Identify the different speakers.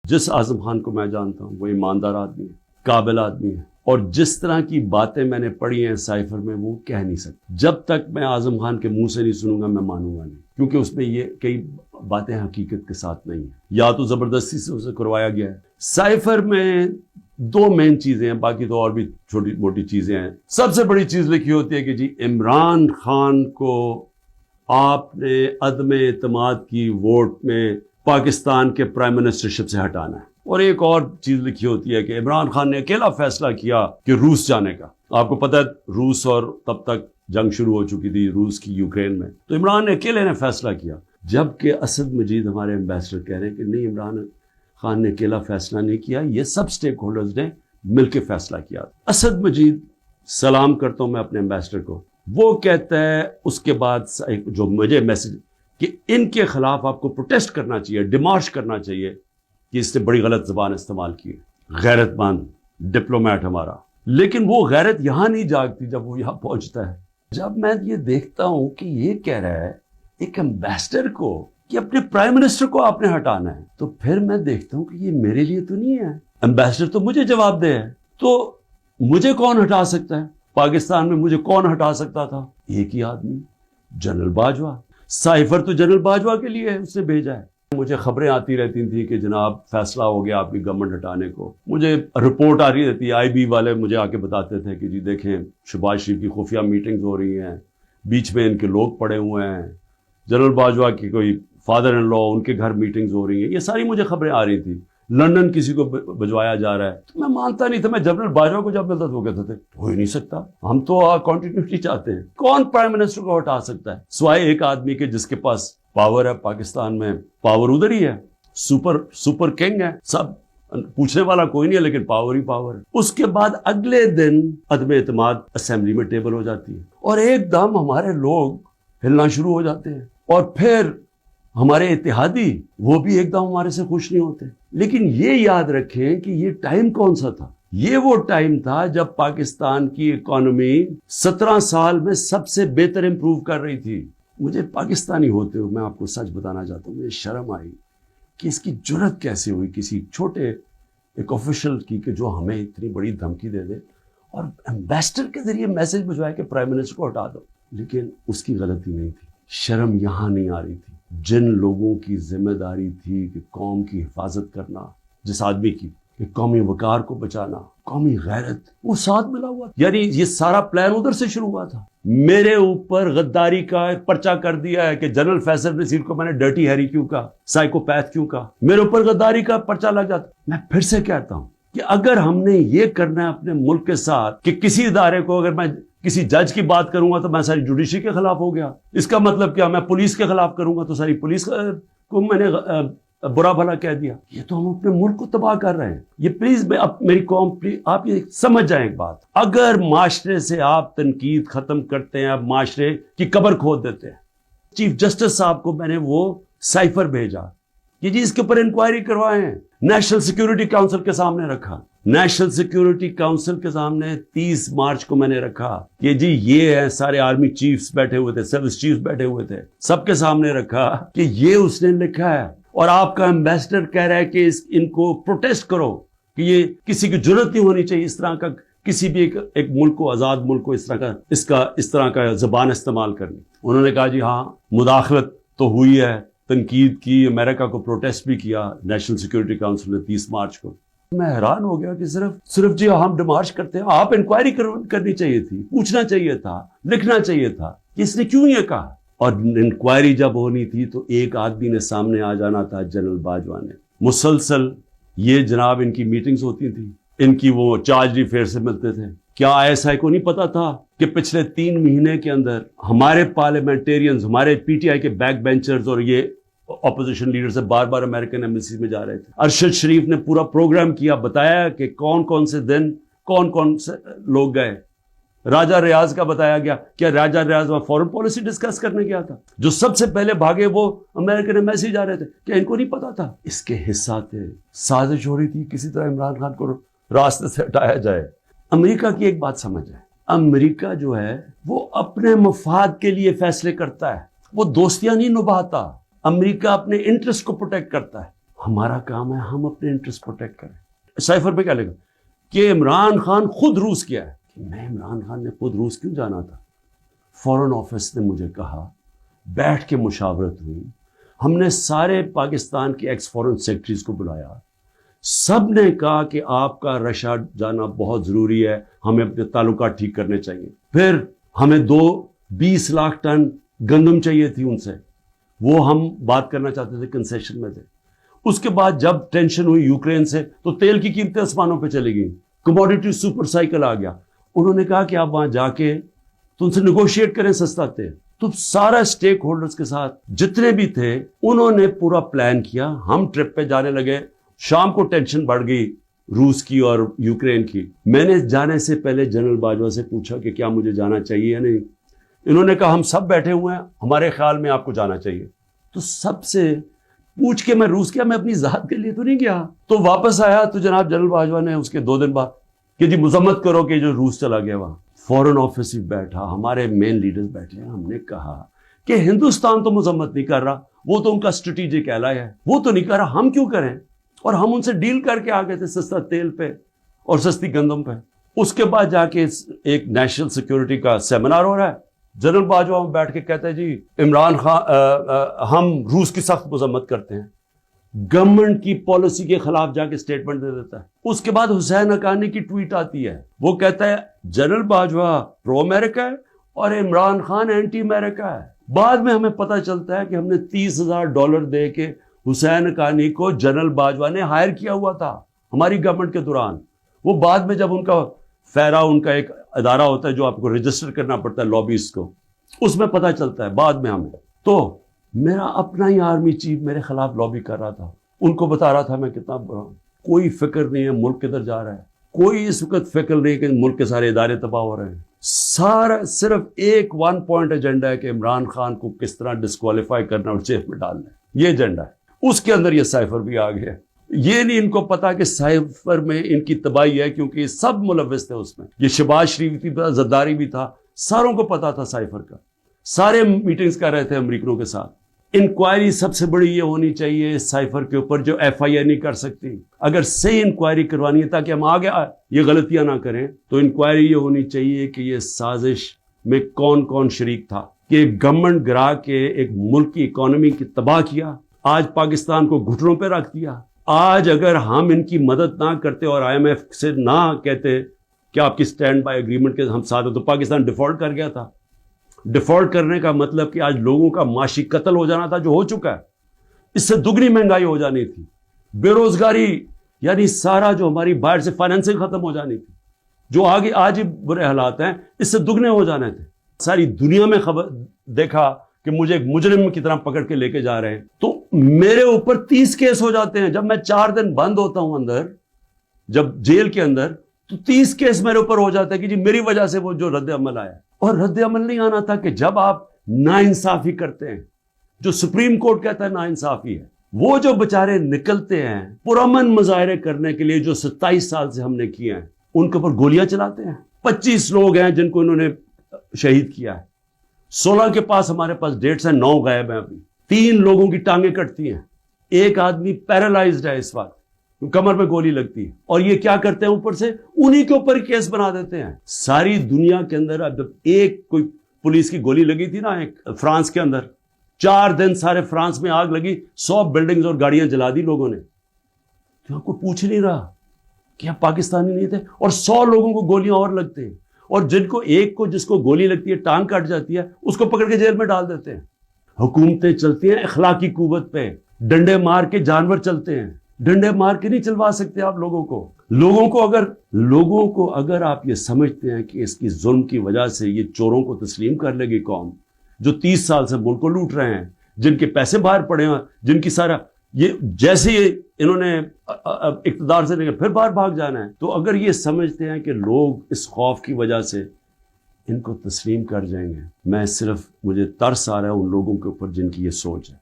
Speaker 1: جس اعظم خان کو میں جانتا ہوں وہ ایماندار آدمی ہے، قابل آدمی ہے، اور جس طرح کی باتیں میں نے پڑھی ہیں سائفر میں وہ کہہ نہیں سکتا۔ جب تک میں اعظم خان کے منہ سے نہیں سنوں گا میں مانوں گا نہیں، کیونکہ اس میں یہ کئی باتیں حقیقت کے ساتھ نہیں ہیں، یا تو زبردستی سے اسے کروایا گیا ہے۔ سائفر میں دو مین چیزیں ہیں، باقی تو اور بھی چھوٹی موٹی چیزیں ہیں۔ سب سے بڑی چیز لکھی ہوتی ہے کہ جی عمران خان کو آپ نے عدم اعتماد کی ووٹ میں پاکستان کے پرائم منسٹرشپ سے ہٹانا ہے، اور ایک اور چیز لکھی ہوتی ہے کہ عمران خان نے اکیلا فیصلہ کیا کہ روس جانے کا۔ آپ کو پتہ ہے روس، اور تب تک جنگ شروع ہو چکی تھی روس کی یوکرین میں، تو عمران نے اکیلے نے فیصلہ کیا، جبکہ اسد مجید ہمارے ایمبیسڈر کہہ رہے ہیں کہ نہیں، عمران خان نے اکیلا فیصلہ نہیں کیا، یہ سب سٹیک ہولڈرز نے مل کے فیصلہ کیا۔ اسد مجید، سلام کرتا ہوں میں اپنے ایمبیسڈر کو، وہ کہتا ہے اس کے بعد جو مجھے میسج کہ ان کے خلاف آپ کو پروٹیسٹ کرنا چاہیے، ڈیمارش کرنا چاہیے کہ اس نے بڑی غلط زبان استعمال کی ہے۔ غیرت مند ڈپلومیٹ ہمارا، لیکن وہ غیرت یہاں نہیں جاگتی جب وہ یہاں پہنچتا ہے۔ جب میں یہ دیکھتا ہوں کہ یہ کہہ رہا ہے ایک ایمبیسڈر کو کہ اپنے پرائم منسٹر کو آپ نے ہٹانا ہے، تو پھر میں دیکھتا ہوں کہ یہ میرے لیے تو نہیں ہے، ایمبیسڈر تو مجھے جواب دے ہے، تو مجھے کون ہٹا سکتا ہے؟ پاکستان میں مجھے کون ہٹا سکتا تھا؟ ایک ہی آدمی، جنرل باجوہ۔ سائفر تو جنرل باجوہ کے لیے اس نے بھیجا ہے۔ مجھے خبریں آتی رہتی تھیں کہ جناب فیصلہ ہو گیا آپ کی گورنمنٹ ہٹانے کو، مجھے رپورٹ آ رہی رہتی، آئی بی والے مجھے آ کے بتاتے تھے کہ جی دیکھیں شہباز شریف کی خفیہ میٹنگز ہو رہی ہیں، بیچ میں ان کے لوگ پڑے ہوئے ہیں، جنرل باجوہ کی کوئی فادر ان لا ان کے گھر میٹنگز ہو رہی ہیں، یہ ساری مجھے خبریں آ رہی تھیں۔ لندن کسی کو بھجوایا جا رہا ہے، تو میں مانتا نہیں تھا۔ میں جنرل باجوہ کو جب ملتا تو وہ کہتے تھے ہو ہی نہیں سکتا، ہم تو کنٹینیوٹی چاہتے ہیں۔ کون پرائم منسٹر کو ہٹا سکتا ہے سوائے ایک آدمی کے جس کے پاس پاور ہے؟ پاکستان میں پاور ادھر ہی ہے، سپر کنگ ہے، سب پوچھنے والا کوئی نہیں ہے، لیکن پاور ہی پاور ہے۔ اس کے بعد اگلے دن عدم اعتماد اسمبلی میں ٹیبل ہو جاتی ہے، اور ایک دم ہمارے لوگ ہلنا شروع ہو جاتے ہیں، اور پھر ہمارے اتحادی وہ بھی ایک دم ہمارے سے خوش نہیں ہوتے۔ لیکن یہ یاد رکھیں کہ یہ ٹائم کون سا تھا؟ یہ وہ ٹائم تھا جب پاکستان کی اکانومی 17 سال میں سب سے بہتر امپروو کر رہی تھی۔ مجھے پاکستانی ہوتے ہوئے میں آپ کو سچ بتانا چاہتا ہوں، مجھے شرم آئی کہ اس کی جرت کیسے ہوئی کسی چھوٹے ایک آفیشل کی کہ جو ہمیں اتنی بڑی دھمکی دے دے اور ایمبیسڈر کے ذریعے میسج بھجوائے کہ پرائم منسٹر کو ہٹا دو۔ لیکن اس کی غلطی نہیں تھی، شرم یہاں نہیں آ رہی تھی۔ جن لوگوں کی ذمہ داری تھی کہ قوم کی حفاظت کرنا، جس آدمی کی کہ قومی وقار کو بچانا، قومی غیرت، وہ ساتھ ملا ہوا، یعنی یہ سارا پلان ادھر سے شروع ہوا تھا۔ میرے اوپر غداری کا پرچہ کر دیا ہے کہ جنرل فیصل نصیر کو میں نے ڈرٹی ہیری کیوں کہا، سائیکوپیتھ کیوں کہا، میرے اوپر غداری کا پرچہ لگ جاتا۔ میں پھر سے کہتا ہوں کہ اگر ہم نے یہ کرنا ہے اپنے ملک کے ساتھ کہ کسی ادارے کو، اگر میں کسی جج کی بات کروں گا تو میں ساری جوڈیشری کے خلاف ہو گیا، اس کا مطلب کیا؟ میں پولیس کے خلاف کروں گا تو ساری پولیس کو میں نے برا بھلا کہہ دیا۔ یہ تو ہم اپنے ملک کو تباہ کر رہے ہیں۔ یہ پلیز میری قوم، آپ یہ سمجھ جائیں ایک بات، اگر معاشرے سے آپ تنقید ختم کرتے ہیں، آپ معاشرے کی قبر کھود دیتے ہیں۔ چیف جسٹس صاحب کو میں نے وہ سائفر بھیجا کہ جی اس کے اوپر انکوائری کروائیں، نیشنل سیکیورٹی کاؤنسل کے سامنے رکھا، نیشنل سیکیورٹی کاؤنسل کے سامنے 30 مارچ کو میں نے رکھا کہ جی یہ ہے، سارے آرمی چیفز بیٹھے ہوئے تھے، سروس چیفز بیٹھے ہوئے تھے، سب کے سامنے رکھا کہ یہ اس نے لکھا ہے، اور آپ کا ایمبیسڈر کہہ رہا ہے کہ ان کو پروٹیسٹ کرو کہ یہ کسی کی جرت نہیں ہونی چاہیے اس طرح کا، کسی بھی ایک ملک کو، آزاد ملک کو اس طرح کا زبان استعمال کرنی۔ انہوں نے کہا جی ہاں مداخلت تو ہوئی ہے، تنقید کی، امریکہ کو پروٹیسٹ بھی کیا نیشنل سیکیورٹی کاؤنسل نے 30 مارچ کو۔ میں حیران ہو گیا کہ صرف جی ہم ڈیمارش کرتے ہیں، آپ انکوائری کرنی چاہیے تھی، پوچھنا چاہیے تھا، لکھنا چاہیے تھا کہ اس نے کیوں یہ کہا۔ اور انکوائری جب ہونی تھی تو ایک آدمی نے سامنے آ جانا تھا، جنرل باجوہ نے۔ مسلسل یہ جناب ان کی میٹنگز ہوتی تھی، ان کی وہ چارج افیئر سے ملتے تھے۔ کیا ISI کو نہیں پتا تھا کہ پچھلے 3 مہینے کے اندر ہمارے پارلیمنٹیرینز، ہمارے PTI کے بیک بینچرز اور یہ اپوزیشن لیڈر سے بار بار امریکن ایمبیسی میں جا رہے تھے۔ ارشد شریف نے پورا پروگرام کیا، بتایا کہ کون سے دن کون سے لوگ گئے۔ راجہ ریاض کا بتایا گیا، کیا راجہ ریاض وہاں فورن پالیسی ڈسکس کرنے گیا تھا؟ جو سب سے پہلے بھاگے وہ امریکن ایمبیسی جا رہے تھے، کیا ان کو نہیں پتا تھا؟ اس کے حصہ تھے، سازش ہو رہی تھی کسی طرح عمران خان کو راستے سے ہٹایا جائے۔ امریکہ کی ایک بات سمجھ جائے، امریکہ جو ہے وہ اپنے مفاد کے لیے فیصلے کرتا ہے، وہ دوستیاں نہیں نبھاتا۔ امریکہ اپنے انٹرسٹ کو پروٹیکٹ کرتا ہے۔ ہمارا کام ہے ہم اپنے انٹرسٹ پروٹیکٹ کریں. سائفر پہ کیا لکھا کہ عمران خان خود روس گیا ہے. میں عمران خان نے خود روس کیوں جانا تھا؟ فورن آفس نے مجھے کہا, بیٹھ کے مشاورت ہوئی, ہم نے سارے پاکستان کے ایکس فورن سیکرٹریز کو بلایا, سب نے کہا کہ آپ کا رشیا جانا بہت ضروری ہے, ہمیں اپنے تعلقات ٹھیک کرنے چاہیے. پھر ہمیں 20 لاکھ ٹن گندم چاہیے تھی ان سے, وہ ہم بات کرنا چاہتے تھے, کنسیشن میں تھے. اس کے بعد جب ٹینشن ہوئی یوکرین سے تو تیل کی قیمتیں آسمانوں پہ چلی گئیں, کموڈیٹی سپر سائیکل آ گیا. انہوں نے کہا کہ آپ وہاں جا کے تو ان سے نیگوشیٹ کریں سستا تیل. تو سارا اسٹیک ہولڈرز کے ساتھ جتنے بھی تھے انہوں نے پورا پلان کیا. ہم ٹرپ پہ جانے لگے, شام کو ٹینشن بڑھ گئی روس کی اور یوکرین کی. میں نے جانے سے پہلے جنرل باجوہ سے پوچھا کہ کیا مجھے جانا چاہیے یا نہیں. انہوں نے کہا ہم سب بیٹھے ہوئے ہیں, ہمارے خیال میں آپ کو جانا چاہیے. تو سب سے پوچھ کے میں روس گیا, میں اپنی ذات کے لیے تو نہیں گیا. تو واپس آیا تو جناب جنرل باجوہ نے اس کے 2 دن بعد کہ جی مذمت کرو کہ جو روس چلا گیا وہاں. فورن آفس ہی بیٹھا, ہمارے مین لیڈرز بیٹھے ہیں. ہم نے کہا کہ ہندوستان تو مذمت نہیں کر رہا, وہ تو ان کا اسٹریٹجک ایلائی ہے, وہ تو نہیں کر رہا, ہم کیوں کریں؟ اور ہم ان سے ڈیل کر کے آ گئے تھے سستا تیل پہ اور سستی گندم پہ. اس کے بعد جا کے ایک نیشنل سیکیورٹی کا سیمینار ہو رہا ہے, جنرل باجوہ بیٹھ کے کہتے ہیں جی عمران خان ہم روس کی سخت مذمت کرتے ہیں. گورنمنٹ کی پالیسی کے خلاف جا کے سٹیٹمنٹ دے دیتا ہے. اس کے بعد حسین حقانی کی ٹویٹ آتی ہے, وہ کہتا ہے جنرل باجوہ پرو امریکہ ہے اور عمران خان اینٹی امریکہ ہے. بعد میں ہمیں پتہ چلتا ہے کہ ہم نے $30,000 دے کے حسین حقانی کو جنرل باجوہ نے ہائر کیا ہوا تھا ہماری گورنمنٹ کے دوران. وہ بعد میں جب ان کا فیرا, ان کا ایک ادارہ ہوتا ہے جو آپ کو رجسٹر کرنا پڑتا ہے لابیز کو, اس میں پتہ چلتا ہے بعد میں ہمیں. تو میرا اپنا ہی آرمی چیف میرے خلاف لابی کر رہا تھا, ان کو بتا رہا تھا میں کتنا برا ہوں. کوئی فکر نہیں ہے ملک کدھر جا رہا ہے, کوئی اس وقت فکر نہیں کہ ملک کے سارے ادارے تباہ ہو رہے ہیں. سارا صرف ایک 1 پوائنٹ ایجنڈا ہے کہ عمران خان کو کس طرح ڈسکوالیفائی کرنا اور جیل میں ڈالنا ہے, یہ ایجنڈا ہے. اس کے اندر یہ سائفر بھی آ گیا. یہ نہیں ان کو پتا کہ سائفر میں ان کی تباہی ہے, کیونکہ یہ سب ملوث تھے اس میں. یہ شہباز شریف بھی تھا, زرداری بھی تھا, ساروں کو پتا تھا سائفر کا. سارے میٹنگز کر رہے تھے امریکنوں کے ساتھ. انکوائری سب سے بڑی یہ ہونی چاہیے سائفر کے اوپر جو FIA نہیں کر سکتی. اگر صحیح انکوائری کروانی ہے تاکہ ہم آگے یہ غلطیاں نہ کریں, تو انکوائری یہ ہونی چاہیے کہ یہ سازش میں کون کون شریک تھا کہ گورنمنٹ گرا کے ایک ملک کی اکانومی کی تباہ کیا, آج پاکستان کو گھٹنوں پہ رکھ دیا. آج اگر ہم ان کی مدد نہ کرتے اور IMF سے نہ کہتے کہ آپ کی سٹینڈ بائی ایگریمنٹ کے ہم ساتھ ہیں, تو پاکستان ڈیفالٹ کر گیا تھا. ڈیفالٹ کرنے کا مطلب کہ آج لوگوں کا معاشی قتل ہو جانا تھا, جو ہو چکا ہے. اس سے دگنی مہنگائی ہو جانی تھی, بے روزگاری یعنی سارا جو ہماری باہر سے فائنینسنگ ختم ہو جانی تھی, جو آگے آج ہی برے حالات ہیں اس سے دگنے ہو جانے تھے. ساری دنیا میں خبر دیکھا کہ مجھے ایک مجرم کی طرح پکڑ کے لے کے جا رہے ہیں, تو میرے اوپر 30 کیس ہو جاتے ہیں. جب میں 4 دن بند ہوتا ہوں اندر, جب جیل کے اندر, تو 30 کیس میرے اوپر ہو جاتا ہے کہ جی میری وجہ سے وہ جو رد عمل آیا. اور رد عمل نہیں آنا تھا کہ جب آپ ناانصافی کرتے ہیں, جو سپریم کورٹ کہتا ہے ناانصافی ہے, وہ جو بچارے نکلتے ہیں پرامن مظاہرے کرنے کے لیے جو 27 سال سے ہم نے کیے ہیں, ان کے اوپر گولیاں چلاتے ہیں. 25 لوگ ہیں جن کو انہوں نے شہید کیا ہے, 16 کے پاس ہمارے پاس ڈیٹس ہیں, 9 غائب ہیں ابھی. 3 لوگوں کی ٹانگیں کٹتی ہیں, ایک آدمی پیرالائزڈ ہے اس وقت, کمر میں گولی لگتی ہے. اور یہ کیا کرتے ہیں, اوپر سے انہی کے اوپر کیس بنا دیتے ہیں. ساری دنیا کے اندر اب ایک کوئی پولیس کی گولی لگی تھی نا ایک فرانس کے اندر, 4 دن سارے فرانس میں آگ لگی, 100 بلڈنگز اور گاڑیاں جلا دی لوگوں نے. تو آپ کو پوچھ نہیں رہا کہ آپ پاکستانی نہیں تھے, اور 100 لوگوں کو گولیاں اور لگتے ہیں, اور جن کو ایک کو جس کو گولی لگتی ہے ٹانگ کٹ جاتی ہے, اس کو پکڑ کے جیل میں ڈال دیتے ہیں. حکومتیں چلتی ہیں اخلاقی قوت پہ, ڈنڈے مار کے جانور چلتے ہیں, ڈنڈے مار کے نہیں چلوا سکتے آپ لوگوں کو اگر آپ یہ سمجھتے ہیں کہ اس کی ظلم کی وجہ سے یہ چوروں کو تسلیم کر لے گی قوم, جو 30 سال سے ملک کو لوٹ رہے ہیں, جن کے پیسے باہر پڑے ہیں, جن کی سارا یہ جیسے انہوں نے اقتدار سے پھر باہر بھاگ جانا ہے, تو اگر یہ سمجھتے ہیں کہ لوگ اس خوف کی وجہ سے ان کو تسلیم کر جائیں گے, مجھے ترس آ رہا ہے ان لوگوں کے اوپر جن کی یہ سوچ ہے.